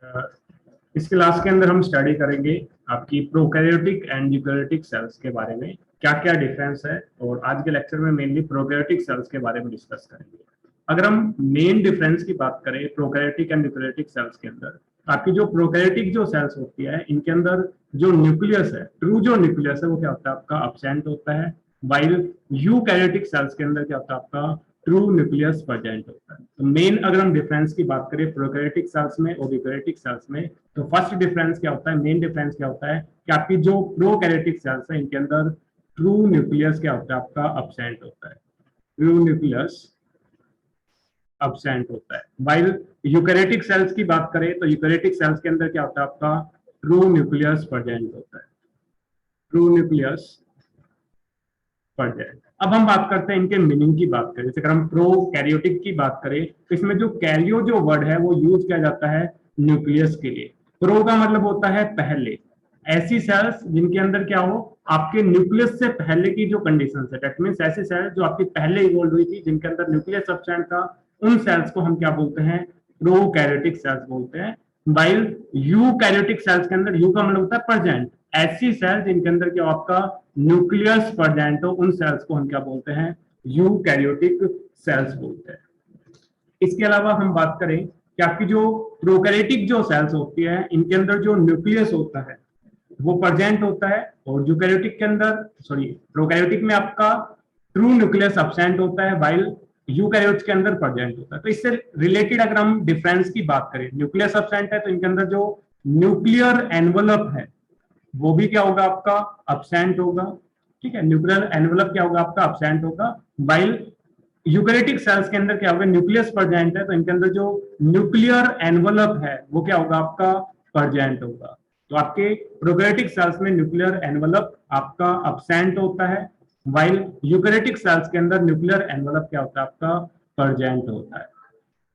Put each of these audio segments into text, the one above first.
अ, इस क्लास के अंदर हम स्टडी करेंगे आपकी प्रोकैरियोटिक एंड यूकैरियोटिक सेल्स के बारे में क्या क्या डिफरेंस है, और आज के लेक्चर में मेनली प्रोकैरियोटिक सेल्स के बारे में डिस्कस करेंगे। अगर हम मेन डिफरेंस की बात करें प्रोकैरियोटिक एंड यूकैरियोटिक सेल्स के अंदर, आपकी जो प्रोकैरियोटिक जो सेल्स होती है इनके अंदर जो न्यूक्लियस है, ट्रू जो न्यूक्लियस है वो क्या होता है आपका अब्सेंट होता है, वाइल यूकैरियोटिक सेल्स के अंदर क्या होता है आपका ट्रू न्यूक्लियस प्रेजेंट होता है। तो मेन अगर हम डिफरेंस की बात करें प्रोकैरियोटिक सेल्स में और यूकैरियोटिक सेल्स में, तो फर्स्ट डिफरेंस क्या होता है, मेन डिफरेंस क्या होता है कि आपकी जो प्रोकैरियोटिक सेल्स है इनके अंदर ट्रू न्यूक्लियस क्या होता है आपका अब्सेंट होता है, ट्रू न्यूक्लियस अब्सेंट होता है। वाइल यूकैरियोटिक सेल्स की बात करें तो यूकैरियोटिक सेल्स के अंदर क्या होता है आपका ट्रू न्यूक्लियस प्रेजेंट होता है, ट्रू न्यूक्लियस प्रेजेंट। अब हम बात करते हैं इनके मीनिंग की बात करें, जैसे अगर हम प्रोकैरियोटिक की बात करें तो इसमें जो कैरियो जो वर्ड है वो यूज किया जाता है न्यूक्लियस के लिए। प्रो का मतलब होता है पहले, ऐसी सेल्स जिनके अंदर क्या हो आपके न्यूक्लियस से पहले की जो कंडीशन है, दैट मींस ऐसी सेल्स जो आपकी पहले इवॉल्व हुई थी जिनके अंदर न्यूक्लियस सब्सटेंस था, उन सेल्स को हम क्या बोलते हैं प्रोकैरियोटिक सेल्स बोलते हैं। वाइल यूकैरियोटिक सेल्स के अंदर यू का मतलब होता है प्रेजेंट, ऐसी सेल जिनके अंदर क्या आपका न्यूक्लियस प्रेजेंट हो उन सेल्स को हम क्या बोलते हैं यूकैरियोटिक सेल्स बोलते हैं। इसके अलावा हम बात करें कि आपकी जो प्रोकैरियोटिक जो सेल्स होती है इनके अंदर जो न्यूक्लियस होता है वो प्रेजेंट होता है, और यूकैरियोटिक के अंदर सॉरी प्रोकैरियोटिक में आपका ट्रू न्यूक्लियस अब्सेंट होता है, वाइल यूकैरियोट्स के अंदर प्रेजेंट होता है। तो इससे रिलेटेड अगर हम डिफरेंस की बात करें, न्यूक्लियस अब्सेंट है तो इनके अंदर जो न्यूक्लियर एनवलप है वो भी क्या होगा आपका अब्सेंट होगा, ठीक है, न्यूक्लियर एनवलप क्या होगा आपका अब्सेंट होगा। वाइल यूकैरियोटिक सेल्स के अंदर क्या होगा न्यूक्लियस प्रेजेंट है तो इनके अंदर जो न्यूक्लियर एनवलप है वो क्या होगा आपका प्रेजेंट होगा। तो आपके प्रोकैरियोटिक सेल्स में न्यूक्लियर एनवलप आपका अब्सेंट होता है, वाइल यूकैरियोटिक सेल्स के अंदर न्यूक्लियर एनवलप क्या होता है आपका प्रेजेंट होता है।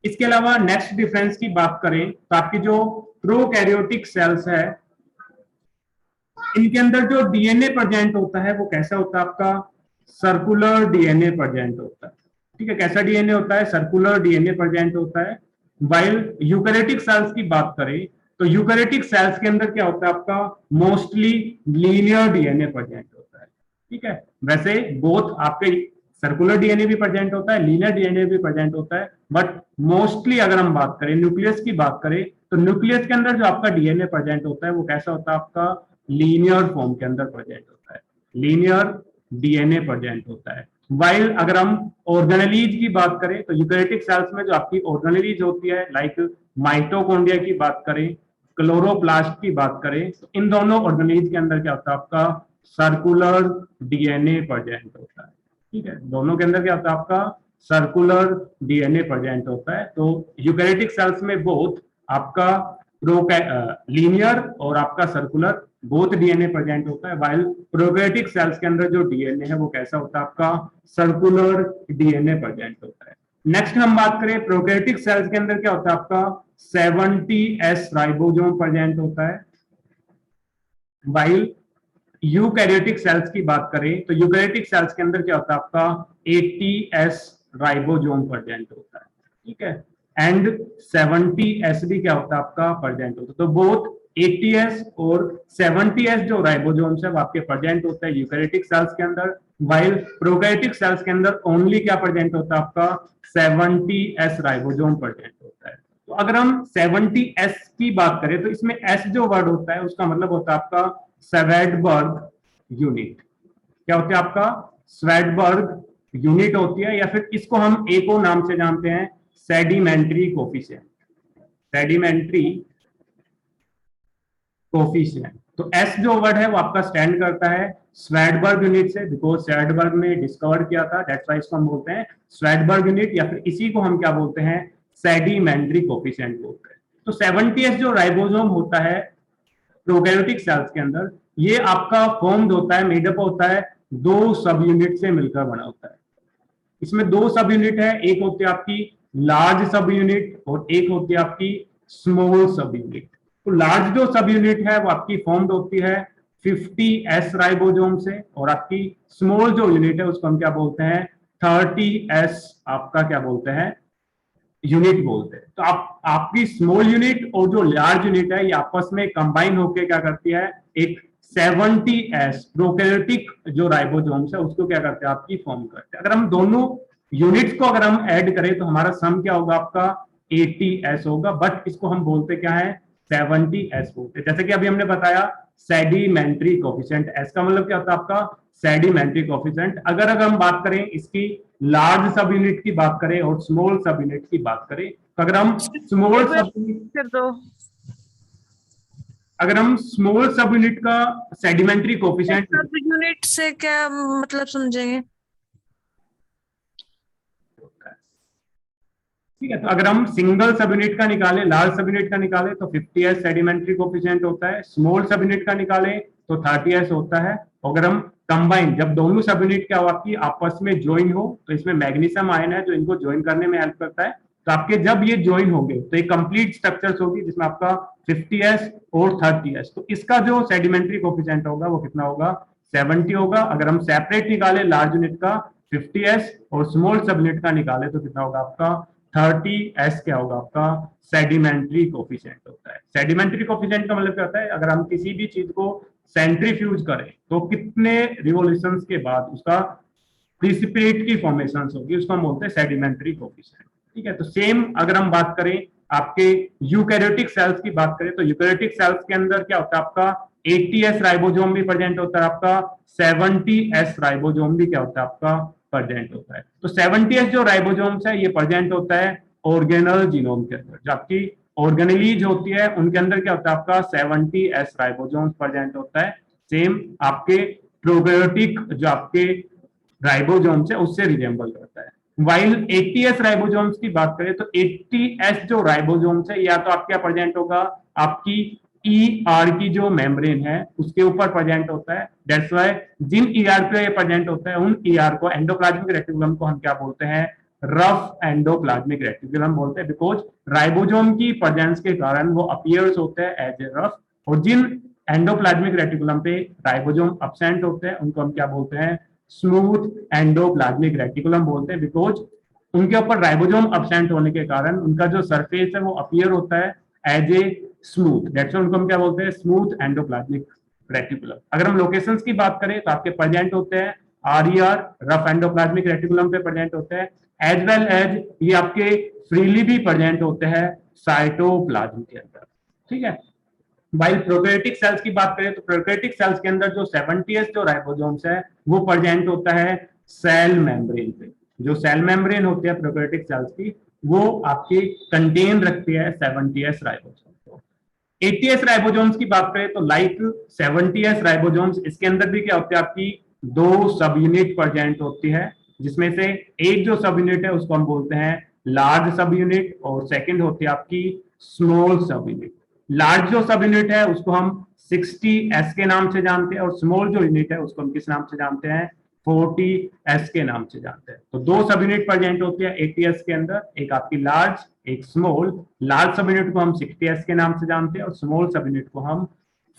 इसके अलावा नेक्स्ट डिफरेंस की बात करें तो आपकी जो प्रोकैरियोटिक सेल्स है इनके अंदर जो डीएनए प्रेजेंट होता है वो कैसा होता है आपका सर्कुलर डीएनए प्रेजेंट होता है, ठीक है, कैसा डीएनए होता है सर्कुलर डीएनए प्रेजेंट होता है। वाइल यूकैरियोटिक सेल्स की बात करें तो यूकैरियोटिक सेल्स के अंदर क्या होता है आपका मोस्टली लीनियर डीएनए प्रेजेंट होता है, ठीक है। वैसे बोथ आपके सर्कुलर डीएनए भी प्रेजेंट होता है, लीनियर डीएनए भी प्रेजेंट होता है, बट मोस्टली अगर हम बात करें न्यूक्लियस की बात करें तो न्यूक्लियस के अंदर जो आपका डीएनए प्रेजेंट होता है वो कैसा होता है आपका लीनियर फॉर्म के अंदर प्रेजेंट होता है, लीनियर डीएनए प्रेजेंट होता है। वाइल अगर हम ऑर्गेनेलीज की बात करें तो यूकैरियोटिक सेल्स में जो आपकी ऑर्गेनेलीज होती है लाइक माइटोकॉन्ड्रिया की बात करें, क्लोरोप्लास्ट की बात करें, तो इन दोनों ऑर्गेनेलीज के अंदर क्या होता है आपका सर्कुलर डीएनए प्रेजेंट होता है, ठीक है, दोनों के अंदर क्या होता है आपका सर्कुलर डीएनए प्रेजेंट होता है। तो यूकैरियोटिक सेल्स में बोथ आपका लीनियर और आपका सर्कुलर बोथ डीएनए प्रेजेंट होता है, वाइल प्रोकैरियोटिक सेल्स के अंदर जो डीएनए है वो कैसा होता है आपका सर्कुलर डीएनए प्रेजेंट होता है। नेक्स्ट हम बात करें प्रोकैरियोटिक सेल्स के अंदर क्या होता है आपका 70s राइबोसोम प्रेजेंट होता है, वाइल यूकैरियोटिक सेल्स की बात करें तो यूकैरियोटिक सेल्स के अंदर क्या होता है आपका 80s राइबोसोम प्रेजेंट होता है, ठीक है, एंड 70s भी क्या होता है आपका प्रेजेंट होता है। तो बोथ 80s और 70s जो राइबोसोम्स है वो आपके प्रेजेंट होता है यूकैरियोटिक सेल्स के अंदर, वाइल प्रोकैरियोटिक सेल्स के अंदर ओनली क्या प्रेजेंट होता है आपका 70s राइबोसोम प्रेजेंट होता है। तो अगर हम 70s की बात करें तो इसमें एस जो वर्ड होता है उसका मतलब होता है आपका स्वेडबर्ग यूनिट, क्या होता है आपका स्वेडबर्ग यूनिट होती है, या फिर इसको हम एक और नाम से जानते हैं सेडिमेंट्री कोफिशिएंट, सेडिमेंट्री कोफिशिएंट। तो एस जो वर्ड है वो आपका स्टैंड करता है स्वेडबर्ग यूनिट से, बिकॉज स्वेडबर्ग ने डिस्कवर किया था, दैट्स व्हाई इसको हम बोलते हैं स्वेडबर्ग यूनिट, या फिर इसी को हम क्या बोलते हैं सेडिमेंट्री कोफिशिएंट बोलते हैं। तो 70s जो राइबोसोम होता है प्रोकैरियोटिक सेल्स के अंदर ये आपका फॉर्म्ड होता है, मेडअप होता है दो सब यूनिट से मिलकर बना होता है। इसमें दो सब यूनिट है, एक होती है आपकी लार्ज सब यूनिट और एक होती है आपकी स्मॉल सब यूनिट। तो लार्ज जो सब यूनिट है वो आपकी फॉर्म्ड होती है 50s राइबोसोम से, और आपकी स्मॉल जो यूनिट है उसको हम क्या बोलते हैं 30s आपका क्या बोलते हैं यूनिट बोलते हैं। तो आप आपकी स्मॉल यूनिट और जो लार्ज यूनिट है ये आपस में कंबाइन होकर क्या करती है, एक 70s प्रोकैरियोटिक जो राइबोसोम्स है उसको क्या करते हैं, आपकी फॉर्म करते हैं। अगर हम दोनों यूनिट्स को अगर हम ऐड करें तो हमारा सम क्या होगा, आपका 80s होगा, बट इसको हम बोलते क्या है, 70s बोलते हैं। जैसे कि अभी हमने बताया सेडिमेंट्री कोफिशिएंट, एस का मतलब क्या होता है आपका सेडिमेंट्री कोफिशिएंट। अगर हम बात करें इसकी लार्ज सब यूनिट की बात करें और स्मॉल सब यूनिट की बात करें, तो एक बार कर दो। अगर हम स्मॉल सब यूनिट का सेडिमेंट्री कोफिशिएंट, सब यूनिट से क्या मतलब समझेंगे? ठीक है, तो अगर हम सिंगल सब यूनिट का निकाले, लार्ज सब यूनिट का निकाले तो 50s सेडिमेंट्री कोफिशिएंट होता है, स्मॉल सब यूनिट का निकाले तो 30s होता है। अगर हम कंबाइन, जब दोनों सब यूनिट क्या हो आपकी आपस में ज्वाइन हो, तो इसमें मैग्नीशियम आयन है जो इनको ज्वाइन करने में हेल्प करता है। तो आपके जब ये ज्वाइन होंगे तो एक कंप्लीट स्ट्रक्चर्स होगी जिसमें आपका 50s और 30s, तो इसका जो सेडिमेंट्री कोफिशिएंट होगा वो कितना होगा, 70 होगा। अगर हम सेपरेट निकाले लार्ज यूनिट का 50s और स्मॉल सब यूनिट का निकाले तो कितना होगा आपका 30s, क्या होगा आपका सेडिमेंट्री कोफिशिएंट होता है। सेडिमेंट्री कोफिशिएंट का मतलब क्या होता है, अगर हम किसी भी चीज को सेंट्रीफ्यूज करें तो कितने रिवोल्यूशंस के बाद उसका प्रिसिपिटेट की फॉर्मेशन होगी, उसको हम बोलते हैं सेडिमेंट्री कोफिशिएंट। ठीक है, तो सेम अगर हम बात करें आपके यूकैरियोटिक सेल्स की बात करें तो यूकैरियोटिक सेल्स के अंदर क्या होता है, आपका 80s राइबोसोम भी प्रेजेंट होता है, आपका 70s राइबोसोम भी क्या होता है आपका प्रेजेंट होता है। तो 70s जो राइबोसोम्स है ये प्रेजेंट होता है ऑर्गेनल जीनोम के अंदर, जबकि ऑर्गेनेलीज होती है उनके अंदर क्या होता है आपका 70s राइबोसोम्स प्रेजेंट होता है। सेम आपके प्रोकैरियोटिक जो आपके राइबोसोम्स है उससे रिजेंबल करता है। वाइल 80s राइबोसोम्स की बात करें तो 80s जो राइबोसोम्स है या तो आपके प्रेजेंट होगा आपकी ईआर की जो मेम्ब्रेन है उसके ऊपर प्रेजेंट होता है। दैट्स व्हाई जिन ईआर पे ये प्रेजेंट होता है उन ईआर को, एंडोप्लाज्मिक रेटिकुलम को हम क्या बोलते हैं, रफ एंडोप्लाज्मिक रेटिकुलम बोलते हैं, बिकॉज राइबोसोम की प्रेजेंस के कारण वो अपीयर्स होते हैं एज ए रफ। और जिन एंडोप्लाज्मिक रेटिकुलम पे राइबोसोम अब्सेंट होते हैं उनको हम क्या बोलते हैं, स्मूथ एंडोप्लाज्मिक रेटिकुलम बोलते हैं, बिकॉज उनके ऊपर राइबोसोम अब्सेंट होने के कारण उनका जो सरफेस है वो अपीयर होता है as a smooth. That's why उनको हम क्या बोलते हैं, स्मूथ एंडोप्लाज्मिक रेटिकुलम। अगर हम लोकेशंस की बात करें तो आपके प्रेजेंट होते हैं आरईआर, रफ एंडोप्लाज्मिक रेटिकुलम पे प्रेजेंट होते हैं, एज वेल एज ये आपके फ्रीली भी प्रेजेंट होते हैं साइटोप्लाज्म के अंदर। ठीक है, वाइल प्रोकैरियोटिक सेल्स की बात करें तो प्रोकैरियोटिक सेल्स के अंदर जो 70s जो राइबोसोम्स है वो प्रेजेंट होता है सेल मेम्ब्रेन पे। जो सेल मेम्ब्रेन होती है प्रोकैरियोटिक सेल्स की वो आपकी कंटेन रखती है 70s राइबोसोम को। 80s राइबोसोम्स की बात करें तो लाइक 70s राइबोसोम्स इसके अंदर भी क्या होती है आपकी दो सब यूनिट प्रेजेंट होती है, जिसमें से एक जो सब यूनिट है उसको हम बोलते हैं लार्ज सब यूनिट और सेकंड होती है आपकी स्मॉल सब यूनिट। लार्ज जो सब यूनिट है उसको हम 60s के नाम से जानते हैं और स्मॉल जो यूनिट है उसको हम किस नाम से जानते हैं, 40s के नाम से जानते हैं। तो दो सब यूनिट प्रेजेंट होती है 80s के अंदर, एक आपकी लार्ज एक स्मॉल। लार्ज सब यूनिट को हम 60s के नाम से जानते हैं और स्मॉल सब यूनिट को हम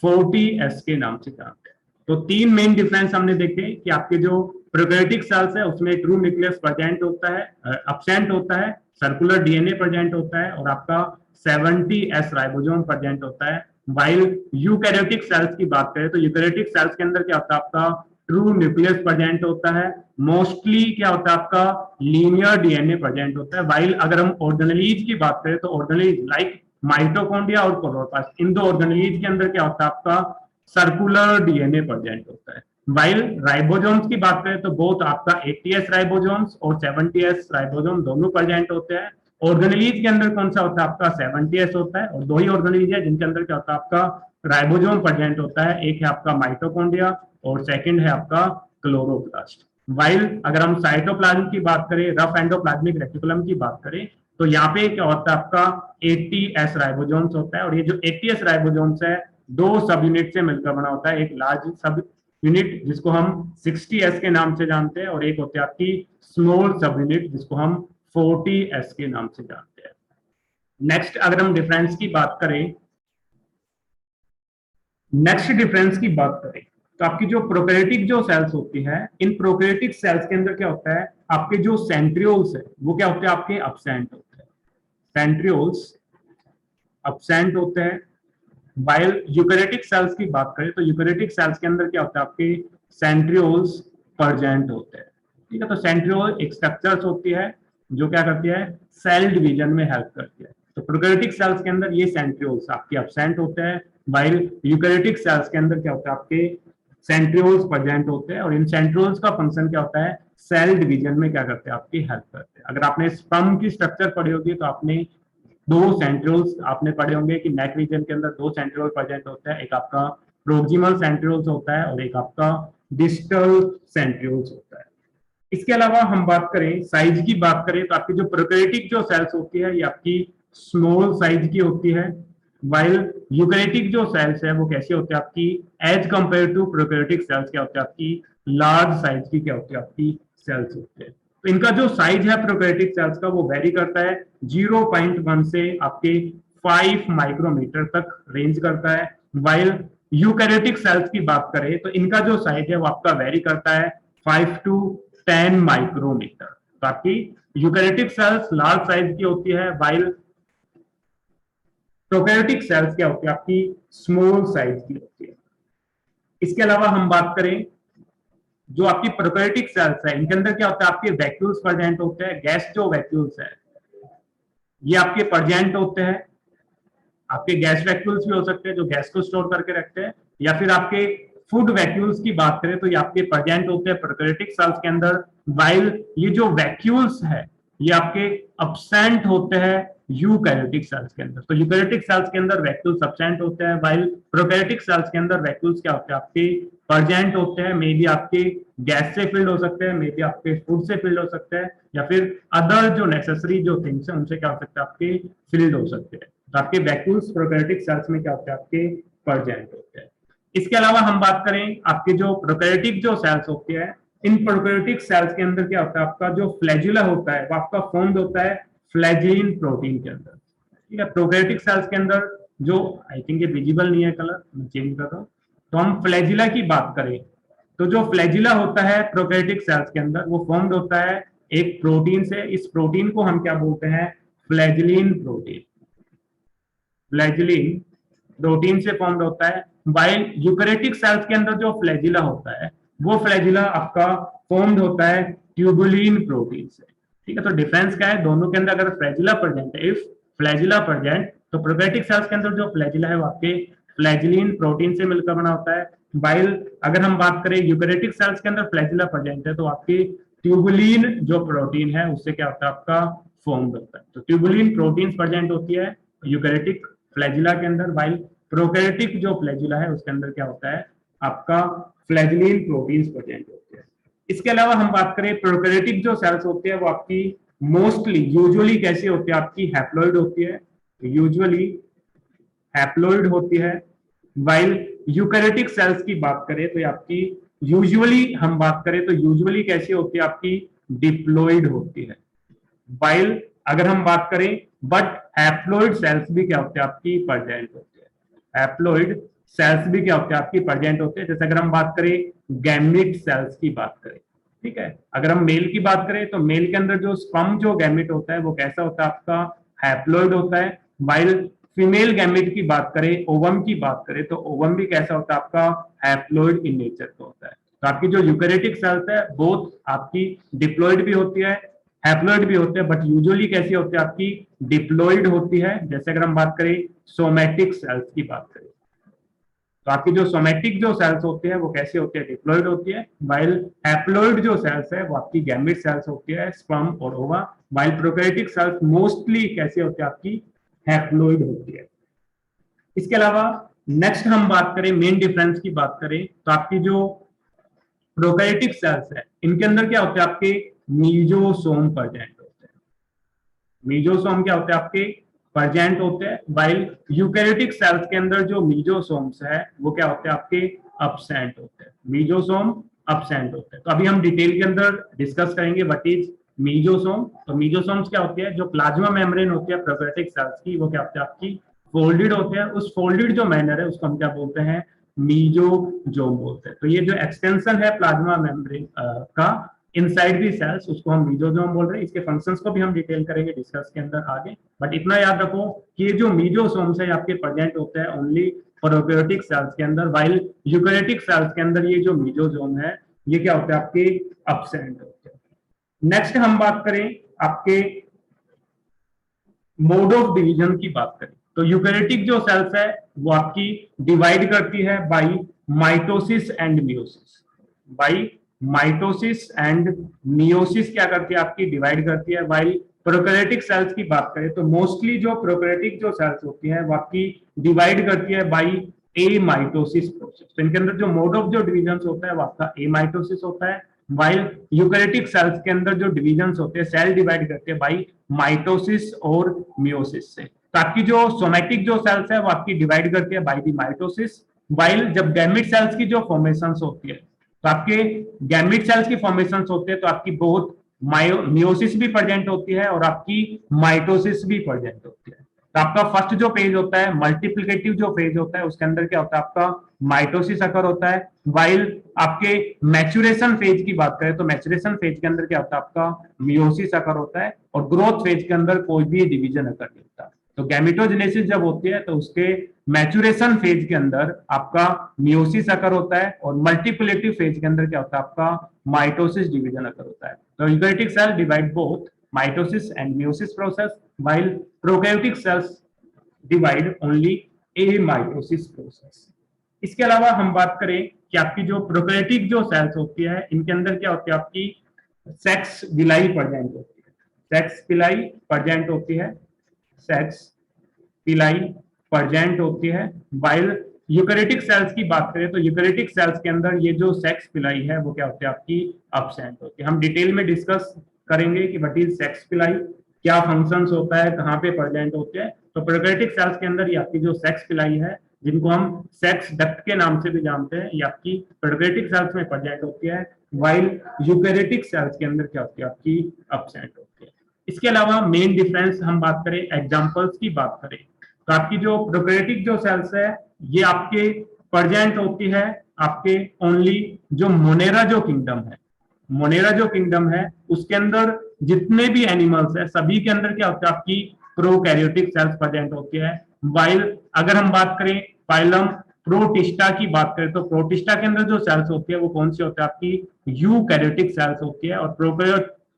40s के नाम से जानते हैं। तो तीन मेन डिफरेंस हमने देखे कि आपके जो प्रोकैरियोटिक सेल्स है उसमें ट्रू न्यूक्लियस प्रेजेंट होता है, अब्सेंट होता है, सर्कुलर डीएनए प्रेजेंट होता है और आपका 70s राइबोसोम प्रेजेंट होता है। वाइल यूकैरियोटिक सेल्स की बात करें तो यूकैरियोटिक सेल्स के अंदर क्या होता है आपका ट्रू न्यूक्लियस प्रेजेंट होता है, मोस्टली क्या होता है आपका लीनियर डीएनए प्रेजेंट होता है। वाइल अगर हम ऑर्गेनेलीज की बात करें तो ऑर्गेनेलीज लाइक माइटोकॉन्ड्रिया और क्लोरोप्लास्ट, इन दो ऑर्गेनेलीज के अंदर क्या होता है आपका सर्कुलर डीएनए प्रेजेंट होता है। वाइल राइबोसोम्स की बात करें तो बोथ आपका 80s राइबोसोम्स और 70s राइबोसोम दोनों प्रेजेंट होते हैं। ऑर्गेनेलीज के अंदर कौन सा होता है आपका 70s होता है और दो ही ऑर्गेनेलीज है जिनके अंदर क्या होता है आपका राइबोसोम प्रेजेंट होता है, एक है आपका माइटोकॉन्ड्रिया और सेकंड है आपका क्लोरोप्लास्ट। वाइल अगर हम साइटोप्लाज्म की बात करें, रफ एंडोप्लाज्मिक रेटिकुलम की बात करें तो यहाँ पे क्या होता है आपका 80s राइबोसोम्स होता है और ये जो 80s राइबोसोम्स है दो सब यूनिट से मिलकर बना होता है, एक लार्ज सब यूनिट जिसको हम 60s के नाम से जानते हैं और एक होती है आपकी स्मॉल सब यूनिट जिसको हम 40s के नाम से जानते हैं। नेक्स्ट अगर हम डिफरेंस की बात करें, नेक्स्ट डिफरेंस की बात करें तो आपकी जो प्रोकैरियोटिक जो सेल्स होती है, इन प्रोकैरियोटिक सेल्स के अंदर क्या होता है आपके जो सेंट्रियोल्स है वो क्या होते हैं आपके अब्सेंट होते हैं। सेंट्रियोल्स अब्सेंट होते हैं। वाइल यूकैरियोटिक सेल्स की बात करें तो यूकैरियोटिक सेल्स के अंदर क्या होता है, आपके सेंट्रियोल्स प्रेजेंट होते हैं। ठीक है, तो सेंट्रियोल एक स्ट्रक्चर्स होती है जो क्या करती है, सेल डिवीजन में हेल्प करती है। तो प्रोकैरियोटिक सेल्स के अंदर ये सेंट्रियोल्स आपके अब्सेंट होते हैं, वाइल यूकैरियोटिक सेल्स के अंदर क्या होता है, आपके सेंट्रियोल्स प्रेजेंट होते हैं। और इन सेंट्रियोल्स का फंक्शन क्या होता है, सेल डिवीजन में क्या करते हैं, आपकी हेल्प करते हैं। अगर आपने स्पर्म की स्ट्रक्चर पढ़ी होगी तो आपने दो सेंट्रियोल्स आपने पढ़े होंगे कि नेक रीजन के अंदर दो सेंट्रियोल प्रेजेंट होता है, एक आपका प्रोक्सिमल सेंट्रियोल्स होता है और एक आपका डिस्टल सेंट्रियोल्स होता है। इसके अलावा हम बात करें साइज की बात करें तो आपकी जो प्रोकैरियोटिक जो सेल्स होती है ये आपकी स्मॉल साइज की होती है, वाइल यूकैरियोटिक जो सेल्स है वो कैसे होते हैं आपकी, as compare to prokaryotic cells क्या होते हैं आपकी, लार्ज साइज की क्या होती है आपकी सेल्स होते हैं। तो इनका जो साइज है प्रोकैरियोटिक सेल्स का वो वेरी करता है, 0.1 से आपके 5 माइक्रोमीटर तक रेंज करता है। वाइल यूकैरियोटिक सेल्स की बात करें तो इनका जो साइज है वो आपका वेरी करता है 5 टू 10 माइक्रोमीटर। तो आपकी यूकैरियोटिक सेल्स लार्ज साइज की होती है, वाइल प्रोकैरियोटिक सेल्स क्या होती है आपकी स्मॉल साइज की होती है। इसके अलावा हम बात करें जो आपकी प्रोकैरियोटिक सेल्स है इनके अंदर क्या होता है, आपके वैक्यूल्स प्रेजेंट होते हैं। गैस जो वैक्यूल्स है ये आपके प्रेजेंट होते हैं, आपके गैस वैक्यूल्स भी हो सकते हैं जो गैस को स्टोर करके रखते हैं, या फिर आपके फूड वैक्यूल्स की बात करें तो ये आपके प्रेजेंट होते हैं प्रोकैरियोटिक सेल्स के अंदर। वाइल ये जो वैक्यूल्स है ये आपके अब्सेंट होते हैं यूकैरियोटिक सेल्स के अंदर। तो यूकैरियोटिक सेल्स के अंदर वैक्यूल्स अब्सेंट होते हैं, वाइल प्रोकैरियोटिक सेल्स के अंदर वैक्यूल्स क्या होते हैं आपके प्रेजेंट होते हैं। मे बी आपके गैस से फिल्ड हो सकते हैं, मे बी आपके फूड से फिल्ड हो सकते हैं, या फिर अदर जो नेसेसरी जो थिंग्स हैं उनसे क्या हो सकता है आपके फिल्ड हो सकते हैं। तो आपके वैक्यूल्स प्रोकैरियोटिक सेल्स में क्या होते हैं आपके प्रेजेंट होते हैं। इसके अलावा हम बात करें आपके जो प्रोकैरियोटिक जो सेल्स होती है, इन प्रोकैरियोटिक सेल्स के अंदर क्या होता है, आपका जो फ्लैजुला होता है वो आपका फॉर्म्ड होता है फ्लैजिलिन प्रोटीन के अंदर। ठीक है, प्रोकैरियोटिक सेल्स के अंदर जो, आई थिंक ये विजिबल नहीं है कलर, मैं चेंज कर रहा हूं। तो हम फ्लैजिला की बात करें तो जो फ्लैजिला होता है प्रोकैरियोटिक सेल्स के अंदर वो फॉर्म्ड होता है एक प्रोटीन से। इस प्रोटीन को हम क्या बोलते हैं, फ्लैजिलिन प्रोटीन। फ्लैजिलिन प्रोटीन से फॉर्म्ड होता है। वाइल यूकैरियोटिक सेल्स के अंदर जो फ्लैजिला होता है वो फ्लैजिला आपका फॉर्म्ड होता है ट्यूबुलिन प्रोटीन से। ठीक है, तो डिफरेंस क्या है दोनों के अंदर, अगर फ्लैजिला प्रेजेंट है, इफ फ्लैजिला प्रेजेंट, तो प्रोकैरियोटिक सेल्स के अंदर जो फ्लैजिला है वो आपके फ्लैजिलिन प्रोटीन से मिलकर बना होता है। वाइल अगर हम बात करें यूकैरियोटिक सेल्स के अंदर फ्लैजिला प्रेजेंट है तो आपकी ट्यूबुलिन जो प्रोटीन है उससे क्या होता है आपका फॉर्म्ड होता है। तो ट्यूबुलिन प्रोटीन प्रेजेंट होती है यूकैरियोटिक फ्लैजिला के अंदर, वाइल प्रोकैरियोटिक जो फ्लैजिला है उसके अंदर क्या होता है आपका फ्लैजिलिन प्रोटीन्स प्रेजेंट होते हैं। इसके अलावा हम बात करें प्रोकैरियोटिक जो सेल्स होती है वो आपकी मोस्टली यूजुअली कैसी होती है, आपकी हैप्लॉइड होती है, यूजुअली हैप्लॉइड होती है। वाइल यूकैरियोटिक सेल्स की बात करें तो आपकी यूजुअली हम बात करें तो यूजुअली कैसी होती है, आपकी डिप्लॉइड होती है। वाइल अगर हम बात करें बट हैप्लॉइड सेल्स भी क्या होते हैं आपकी प्रेजेंट होते हैं। हैप्लॉइड सेल्स भी क्या होते हैं आपकी प्रेजेंट होते हैं। जैसे अगर हम बात करें गैमिट सेल्स की बात करें, ठीक है, अगर हम मेल की बात करें तो मेल के अंदर जो स्पर्म जो गैमिट होता है वो कैसा होता है आपका हैप्लॉइड होता है। वाइल फीमेल गैमिट की बात करें, ओवम की बात करें तो ओवम भी कैसा होता है आपका हैप्लॉइड इन नेचर का होता है। तो आपकी जो यूकैरियोटिक सेल्स है बोथ आपकी डिप्लॉइड भी होती है हैप्लॉइड भी होते हैं, बट यूजुअली कैसी होती है आपकी डिप्लॉइड होती है। जैसे अगर हम बात करें सोमैटिक सेल्स की बात करें तो आपकी जो सोमैटिक जो सेल्स होती है वो कैसी होती है, डिप्लॉइड होती है। वाइल हैप्लॉइड जो सेल्स है वो आपकी गैमिट सेल्स होती है, स्पर्म और ओवा। वाइल प्रोकैरियोटिक सेल्स मोस्टली कैसी होती है आपकी हैप्लॉइड होती है। इसके अलावा नेक्स्ट हम बात करें मेन डिफरेंस की बात करें तो आपकी जो प्रोकैरियोटिक सेल्स है इनके अंदर क्या होते हैं आपके मीजोसोम प्रेजेंट होते हैं। मीजोसोम क्या होते हैं आपके प्रेजेंट होते हैं। वाइल यूकैरियोटिक सेल्स के अंदर जो मीजोसोम्स है वो क्या होते हैं आपके अब्सेंट होते हैं। मीजोसोम अब्सेंट होते हैं। तो अभी हम डिटेल के अंदर डिस्कस करेंगे व्हाट इज मीजोसोम। तो मीजोसोम्स क्या होती है, जो प्लाज्मा मेम्ब्रेन होती है प्रोकैरियोटिक सेल्स की वो क्या होती है आपकी फोल्डेड होते हैं। उस फोल्डेड जो मैनर है उसको हम क्या बोलते हैं, मीजोसोम बोलते हैं। तो ये जो एक्सटेंशन है प्लाज्मा मेम्ब्रेन का, इनसाइड दी सेल्स, उसको हम मीजोसोम बोल रहे हैं। इसके फंक्शंस को भी हम डिटेल करेंगे डिस्कस के अंदर आगे, बट इतना याद रखो कि ये जो मीजोसोम्स है आपके प्रेजेंट होते हैं ओनली प्रोकैरियोटिक सेल्स के अंदर, वाइल यूकैरियोटिक सेल्स के अंदर ये जो मीजोसोम है ये क्या होता है आपके एब्सेंट होते हैं। नेक्स्ट हम बात करें आपके मोड ऑफ डिवीजन की बात करें तो यूकैरियोटिक जो सेल्स है वो आपकी डिवाइड करती है by mitosis and meiosis. By mitosis and meiosis क्या करती है आपकी डिवाइड करती है। वाइल प्रोकैरियोटिक सेल्स की बात करें तो मोस्टली जो प्रोकैरियोटिक जो सेल्स होती है वो आपकी डिवाइड करती है बाय ए माइटोसिस प्रोसेस। तो इनके अंदर जो मोड ऑफ जो डिवीजन होता है वो आपका ए माइटोसिस होता है। वाइल यूकैरियोटिक सेल्स के अंदर जो डिवीजन होते हैं सेल डिवाइड करते हैं बाय माइटोसिस और मियोसिस से। तो आपकी जो सोमैटिक जो सेल्स है वो आपकी डिवाइड करती है बाय दी माइटोसिस। वाइल जब गैमेट सेल्स की जो फॉर्मेशन होती है तो आपके गैमेट सेल्स की फॉर्मेशन होते हैं तो आपकी बहुत मियोसिस भी प्रेजेंट होती है और आपकी माइटोसिस भी प्रेजेंट होती है। तो आपका फर्स्ट जो फेज होता है मल्टीप्लिकेटिव जो फेज होता है उसके अंदर क्या होता है आपका माइटोसिस अकर होता है। वाइल आपके मैच्योरेशन फेज की बात करें तो मैच्योरेशन फेज के अंदर क्या होता है आपका मियोसिस अकर होता है और ग्रोथ फेज के अंदर कोई भी डिवीजन अकर नहीं होता। तो गैमेटोजेनेसिस जब होती है तो उसके मैच्योरेशन फेज के अंदर आपका मियोसिस अकर होता है और मल्टीप्लिकेटिव फेज के अंदर क्या होता है आपका माइटोसिस डिवीजन अकर होता है। तो eukaryotic cell divide both mitosis and meiosis process while prokaryotic cells divide only amitosis process। इसके अलावा हम बात करें कि आपकी जो प्रोकैरियोटिक जो सेल्स होती है इनके अंदर क्या होती है आपकी सेक्स विलाई प्रेजेंट होती है। सेक्स पिलाई प्रेजेंट होती है, सेक्स पिलाई प्रेजेंट होती है। वाइल यूकैरियोटिक सेल्स की बात करें तो यूकैरियोटिक सेल्स के अंदर ये जो सेक्स पिलाई है वो क्या होती है आपकी एब्सेंट होती है। हम डिटेल में डिस्कस करेंगे कि व्हाट इज सेक्स पिलाई, क्या फंक्शंस होता है, कहाँ पे प्रेजेंट होते हैं। तो प्रोकैरियोटिक सेल्स के अंदर ये आपकी जो सेक्स पिलाई है जिनको हम सेक्स डक्ट के नाम से भी जानते हैं ये आपकी प्रोकैरियोटिक सेल्स में प्रेजेंट होती है। वाइल यूकैरियोटिक सेल्स के अंदर क्या होती है आपकी एब्सेंट होती है। इसके अलावा मेन डिफरेंस हम बात करें एग्जांपल्स की बात करें तो आपकी जो प्रोकैरियोटिक जो सेल्स है ये आपके प्रेजेंट होती है आपके ओनली जो मोनेरा जो किंगडम है, मोनेरा जो किंगडम है उसके अंदर जितने भी एनिमल्स है सभी के अंदर क्या होता है आपकी प्रोकैरियोटिक सेल्स प्रेजेंट होती है। वाइल अगर हम बात करें फाइलम प्रोटिस्टा की बात करें तो प्रोटिस्टा के अंदर जो सेल्स होती है वो कौन सी होती है आपकी यूकैरियोटिक सेल्स होती है। और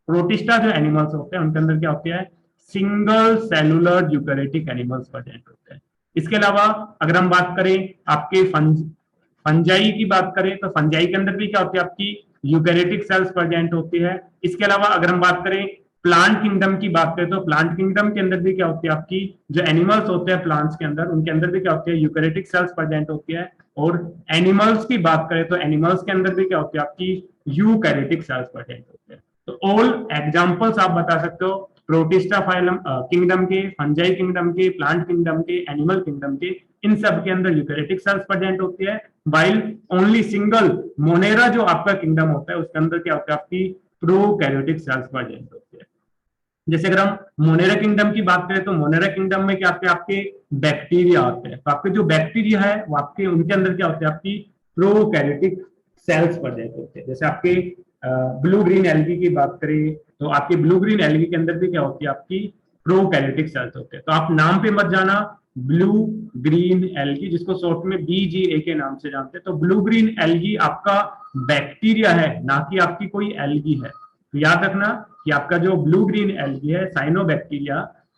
प्रोटिस्टा जो एनिमल्स होते हैं उनके अंदर क्या होती है single cellular eukaryotic animals present होते हैं। इसके अलावा अगर हम बात करें आपके फंजाई की बात करें तो फंजाई के अंदर भी क्या होती है आपकी यूकैरियोटिक सेल्स प्रेजेंट होती है। इसके अलावा अगर हम बात करें प्लांट किंगडम की बात करें तो प्लांट किंगडम के अंदर भी क्या होती है आपकी जो एनिमल्स होते हैं प्लांट्स के अंदर उनके अंदर भी क्या होती है यूकैरियोटिक सेल्स प्रेजेंट होती है। और एनिमल्स की बात करें तो एनिमल्स के अंदर भी क्या होती है आपकी यूकैरियोटिक सेल्स प्रेजेंट होते हैं। तो ऑल एग्जांपल्स आप बता सकते हो प्रोटिस्टा फाइलम किंगडम के, फंजाई किंगडम के, प्लांट किंगडम के, एनिमल किंगडम के, इन सब के अंदर यूकैरियोटिक सेल्स प्रेजेंट होती है। वाइल ओनली सिंगल मोनेरा जो आपका किंगडम होता है उसके अंदर क्या होता है आपकी प्रोकैरियोटिक सेल्स प्रेजेंट होती है। जैसे अगर हम मोनेरा किंगडम की बात करें तो मोनेरा किंगडम में क्या आते हैं आपके बैक्टीरिया आते हैं। तो आपके जो बैक्टीरिया है वो आपके उनके अंदर क्या होते हैं आपकी प्रोकैरियोटिक सेल्स प्रेजेंट होते हैं। जैसे आपके ब्लू ग्रीन एल्गी की बात करें तो आपके ब्लू ग्रीन एल्गी के अंदर भी क्या होती है आपकी प्रोकैरियोटिक सेल्स होते हैं। तो आप नाम पे मत जाना ब्लू ग्रीन एल्गी जिसको शॉर्ट में BGA के नाम से जानते हैं। तो ब्लू ग्रीन एल्गी आपका बैक्टीरिया है ना कि आपकी कोई एल्गी है। तो याद रखना कि आपका जो ब्लू ग्रीन एल्गी है साइनोबैक्टीरिया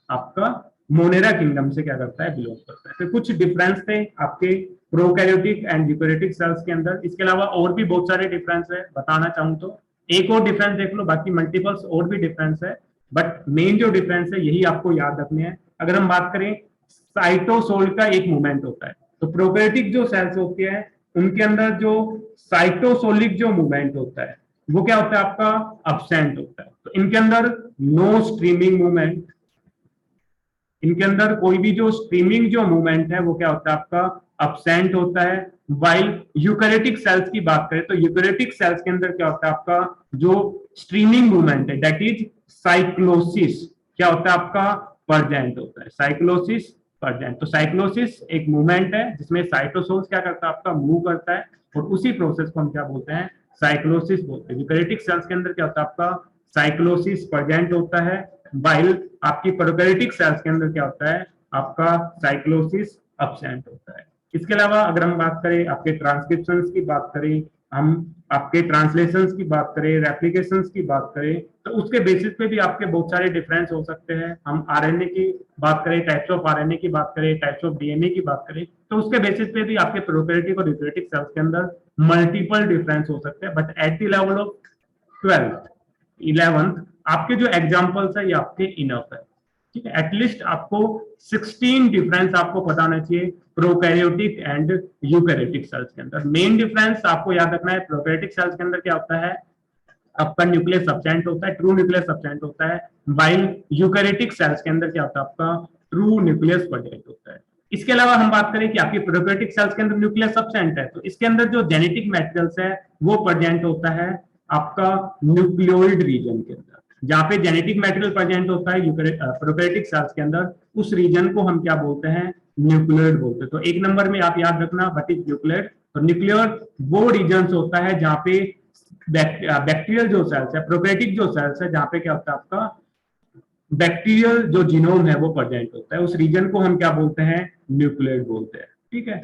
आपका मोनेरा किंगडम से क्या करता है बिलोंग करता है। तो कुछ डिफरेंस थे आपके प्रोकैरियोटिक एंड यूकैरियोटिक सेल्स के अंदर। इसके अलावा और भी बहुत सारे डिफरेंस है बताना चाहूँ तो एक और डिफरेंस देख लो, बाकी मल्टीपल्स और भी डिफरेंस है बट मेन जो डिफरेंस है यही आपको याद रखने हैं। अगर हम बात करें साइटोसोल का एक मूवमेंट होता है तो प्रोकैरियोटिक जो सेल्स होती है उनके अंदर जो साइटोसोलिक जो मूवमेंट होता है वो क्या होता है आपका एब्सेंट होता है। तो इनके अंदर नो स्ट्रीमिंग मूवमेंट, इनके अंदर कोई भी जो स्ट्रीमिंग जो मूवमेंट है वो क्या होता है आपका एब्सेंट होता है। वाइल यूकैरियोटिक सेल्स की बात करें तो यूकैरियोटिक सेल्स के अंदर क्या होता है आपका जो स्ट्रीमिंग मूवमेंट है दैट इज साइक्लोसिस क्या होता है आपका प्रेजेंट होता है। Cyclosis present. तो साइक्लोसिस एक मूवमेंट है जिसमें साइटोसोल्स क्या करता है आपका मूव करता है और उसी प्रोसेस को हम क्या बोलते हैं साइक्लोसिस बोलते हैं। यूकैरियोटिक सेल्स के अंदर क्या होता है आपका साइक्लोसिस प्रेजेंट होता है, वाइल आपकी प्रोकैरियोटिक सेल्स के अंदर क्या होता है आपका साइक्लोसिस एब्सेंट होता है। इसके अलावा अगर हम बात करें आपके ट्रांसक्रिप्शंस की बात करें, हम आपके ट्रांसलेशंस की बात करें, रेप्लिकेशंस की बात करें, तो उसके बेसिस पे भी आपके बहुत सारे डिफरेंस हो सकते हैं। हम आरएनए की बात करें, टाइप्स ऑफ आरएनए की बात करें, टाइप्स ऑफ डीएनए की बात करें, तो उसके बेसिस पे भी आपके प्रोकैरियोटिक और यूकैरियोटिक सेल्स के अंदर मल्टीपल डिफरेंस हो सकते हैं। But at the level of 11th आपके जो एग्जाम्पल्स है ये आपके इनफ है, ठीक है। एटलीस्ट आपको 16 डिफरेंस आपको पता होना चाहिए प्रोकैरियोटिक एंड यूकैरियोटिक सेल्स के अंदर। मेन डिफरेंस आपको याद रखना है, प्रोकैरियोटिक सेल्स के अंदर क्या होता है आपका न्यूक्लियस सब्सटेंट होता है, ट्रू न्यूक्लियस सब्सटेंट होता है, वाइल यूकैरियोटिक सेल्स के अंदर क्या होता है आपका ट्रू न्यूक्लियस प्रेजेंट होता है। इसके अलावा हम बात करें कि आपकी प्रोकैरियोटिक सेल्स के अंदर न्यूक्लियस सब्सटेंट है, तो इसके अंदर जो जेनेटिक मैटेरियल्स है वो प्रेजेंट होता है आपका न्यूक्लियोइड रीजन के अंदर। जहां पे जेनेटिक मटेरियल प्रेजेंट होता है प्रोकैरियोटिक सेल्स के अंदर, उस रीजन को हम क्या बोलते हैं न्यूक्लियोइड बोलते हैं। तो एक नंबर में आप याद रखना व्हाट इज न्यूक्लियोइड। तो न्यूक्लियोइड वो रीजन होता है जहां पे बैक्टीरियल जो सेल्स है, प्रोकैरियोटिक जो सेल्स है, जहां पे क्या होता है आपका बैक्टीरियल जो जीनोम है वो प्रेजेंट होता है, उस रीजन को हम क्या बोलते हैं न्यूक्लियोइड बोलते हैं, ठीक है।